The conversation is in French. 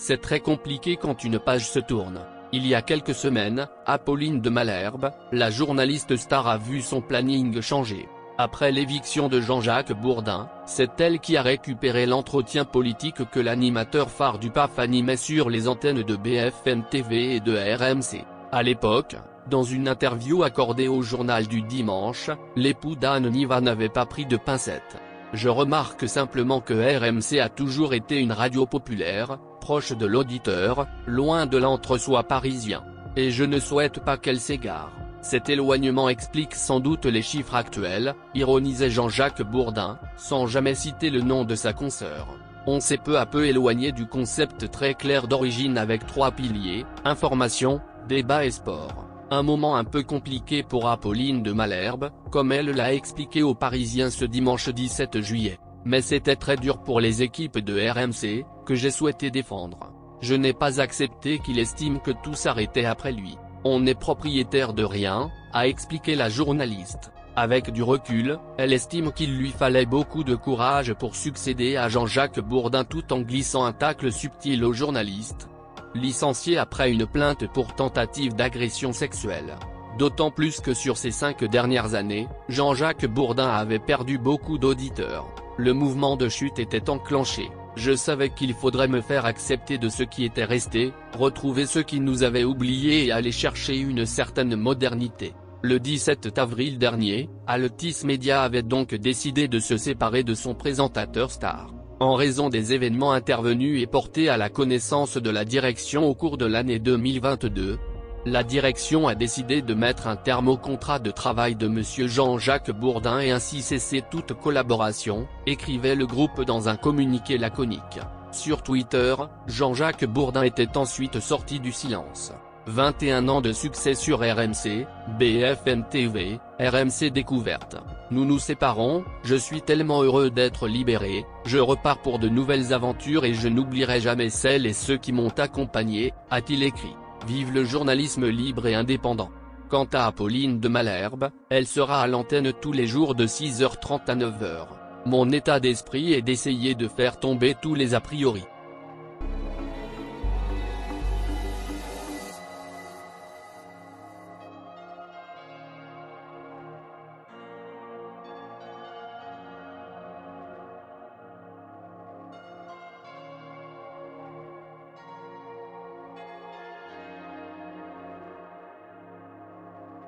C'est très compliqué quand une page se tourne. Il y a quelques semaines, Apolline de Malherbe, la journaliste star a vu son planning changer. Après l'éviction de Jean-Jacques Bourdin, c'est elle qui a récupéré l'entretien politique que l'animateur phare du PAF animait sur les antennes de BFM TV et de RMC. À l'époque, dans une interview accordée au journal du dimanche, l'époux d'Anne Niva n'avait pas pris de pincettes. Je remarque simplement que RMC a toujours été une radio populaire, proche de l'auditeur, loin de l'entre-soi parisien. Et je ne souhaite pas qu'elle s'égare. Cet éloignement explique sans doute les chiffres actuels, ironisait Jean-Jacques Bourdin, sans jamais citer le nom de sa consoeur. On s'est peu à peu éloigné du concept très clair d'origine avec 3 piliers, information, débat et sport. Un moment un peu compliqué pour Apolline de Malherbe, comme elle l'a expliqué aux Parisiens ce dimanche 17 juillet. Mais c'était très dur pour les équipes de RMC, que j'ai souhaité défendre. Je n'ai pas accepté qu'il estime que tout s'arrêtait après lui. On n'est propriétaire de rien, a expliqué la journaliste. Avec du recul, elle estime qu'il lui fallait beaucoup de courage pour succéder à Jean-Jacques Bourdin tout en glissant un tacle subtil au journaliste. Licencié après une plainte pour tentative d'agression sexuelle. D'autant plus que sur ces 5 dernières années, Jean-Jacques Bourdin avait perdu beaucoup d'auditeurs. Le mouvement de chute était enclenché. Je savais qu'il faudrait me faire accepter de ce qui était resté, retrouver ceux qui nous avaient oubliés et aller chercher une certaine modernité. Le 17 avril dernier, Altis Media avait donc décidé de se séparer de son présentateur star. En raison des événements intervenus et portés à la connaissance de la direction au cours de l'année 2022, la direction a décidé de mettre un terme au contrat de travail de monsieur Jean-Jacques Bourdin et ainsi cesser toute collaboration, écrivait le groupe dans un communiqué laconique. Sur Twitter, Jean-Jacques Bourdin était ensuite sorti du silence. 21 ans de succès sur RMC, BFM TV, RMC Découverte. Nous nous séparons, je suis tellement heureux d'être libéré, je repars pour de nouvelles aventures et je n'oublierai jamais celles et ceux qui m'ont accompagné, a-t-il écrit. Vive le journalisme libre et indépendant. Quant à Apolline de Malherbe, elle sera à l'antenne tous les jours de 6h30 à 9h. Mon état d'esprit est d'essayer de faire tomber tous les a priori.